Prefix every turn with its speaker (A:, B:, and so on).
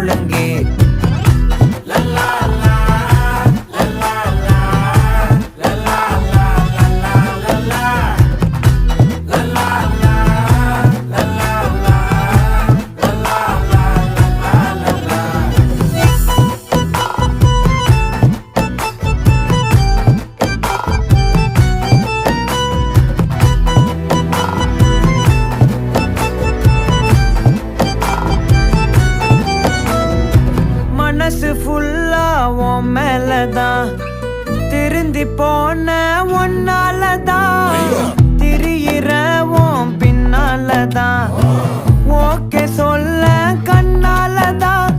A: ஒழுங்கே. மனசு ஃபுல்லா உன் மேலதான், திருந்தி போன ஒன்னாலதான், திரியிற உன் பின்னாலதான், ஓகே சொல்ல கண்ணாலதான்,